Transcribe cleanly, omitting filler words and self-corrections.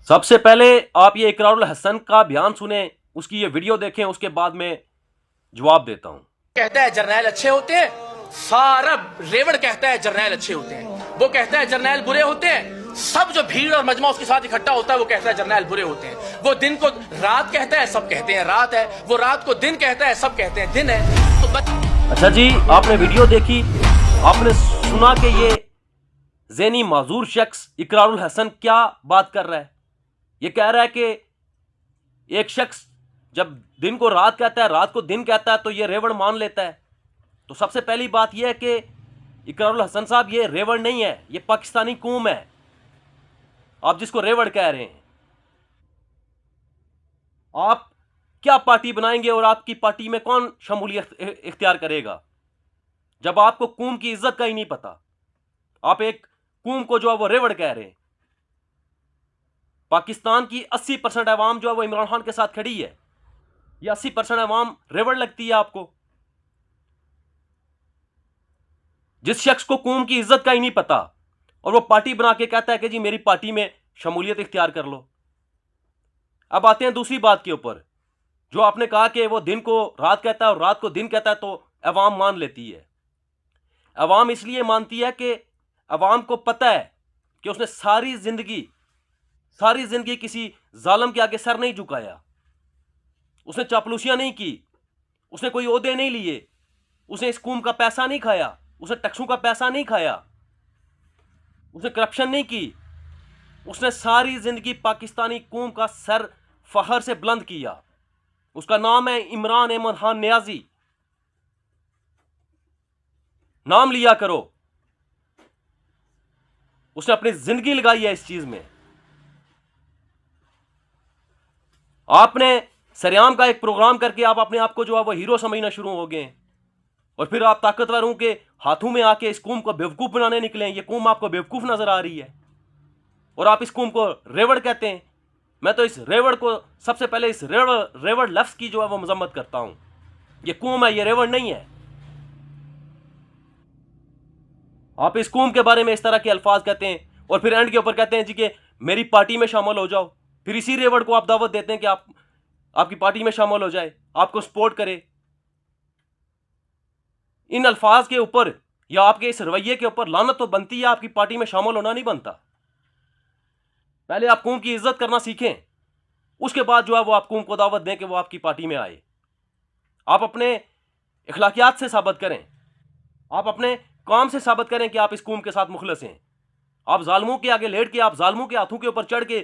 सबसे पहले आप ये इकरारुल हसन का बयान सुने, उसकी ये वीडियो देखें, उसके बाद में जवाब देता हूं। कहता है जर्नैल अच्छे होते हैं, सारा रेवड़ कहता है जर्नैल अच्छे होते हैं, वो कहता है जर्नैल बुरे होते हैं। सब जो भीड़ और मजमा उसके साथ इकट्ठा होता है वो कहता है जर्नैल बुरे होते हैं। वो दिन को रात कहता है, सब कहते हैं रात है। वो रात को दिन कहता है, सब कहते हैं दिन है। तो अच्छा जी, आपने वीडियो देखी, आपने सुना कि ये ज़हनी माजूर शख्स इकरारुल हसन क्या बात कर रहा है। ये कह रहा है कि एक शख्स जब दिन को रात कहता है, रात को दिन कहता है, तो ये रेवड़ मान लेता है। तो सबसे पहली बात यह है कि इकरारुल हसन साहब, ये रेवड़ नहीं है, ये पाकिस्तानी कौम है। आप जिसको रेवड़ कह रहे हैं, आप क्या पार्टी बनाएंगे और आपकी पार्टी में कौन शमूलियत इख्तियार करेगा जब आपको कौम की इज्जत का ही नहीं पता। आप एक कौम को जो है वो रेवड़ कह रहे हैं। पाकिस्तान की 80% अवाम जो है वो इमरान खान के साथ खड़ी है। ये 80% अवाम रेवड़ लगती है आपको। जिस शख्स को कौम की इज्जत का ही नहीं पता और वो पार्टी बना के कहता है कि जी मेरी पार्टी में शमूलियत इख्तियार कर लो। अब आते हैं दूसरी बात के ऊपर, जो आपने कहा कि वो दिन को रात कहता है और रात को दिन कहता है, तो अवाम मान लेती है। अवाम इसलिए मानती है कि अवाम को पता है कि उसने सारी जिंदगी किसी जालिम के आगे सर नहीं झुकाया, उसने चापलूसियां नहीं की, उसने कोई ओहदे नहीं लिए, उसने इस कौम का पैसा नहीं खाया, उसने टैक्सों का पैसा नहीं खाया, उसने करप्शन नहीं की। उसने सारी जिंदगी पाकिस्तानी कौम का सर फखर से बुलंद किया। उसका नाम है इमरान अहमद खान नियाजी। नाम लिया करो। उसने अपनी जिंदगी लगाई है इस चीज में। आपने सरेआम का एक प्रोग्राम करके आप अपने आप को जो है वो हीरो समझना शुरू हो गए, और फिर आप ताकतवरों के हाथों में आके इस कौम को बेवकूफ बनाने निकले। ये कौम आपको बेवकूफ नजर आ रही है और आप इस कौम को रेवड़ कहते हैं। मैं तो इस रेवड़ को सबसे पहले इस रेवड़ लफ्ज की जो है वो मजम्मत करता हूं। ये कौम है, ये रेवड़ नहीं है। आप इस कौम के बारे में इस तरह के अल्फाज कहते हैं और फिर एंड के ऊपर कहते हैं जी कि मेरी पार्टी में शामिल हो जाओ। फिर इसी रेवड़ को आप दावत देते हैं कि आपकी पार्टी में शामिल हो जाए, आपको सपोर्ट करे। इन अल्फाज के ऊपर या आपके इस रवैये के ऊपर लानत तो बनती है, आपकी पार्टी में शामिल होना नहीं बनता। पहले आप कौम की इज्जत करना सीखें, उसके बाद जो है वो आप कौम को दावत दें कि वो आपकी पार्टी में आए। आप अपने इखलाकियात से साबित करें, आप अपने काम से साबित करें कि आप इस कौम के साथ मुखलस हैं। आप जालिमों के आगे लेट के, आप जालिमों के हाथों के ऊपर चढ़ के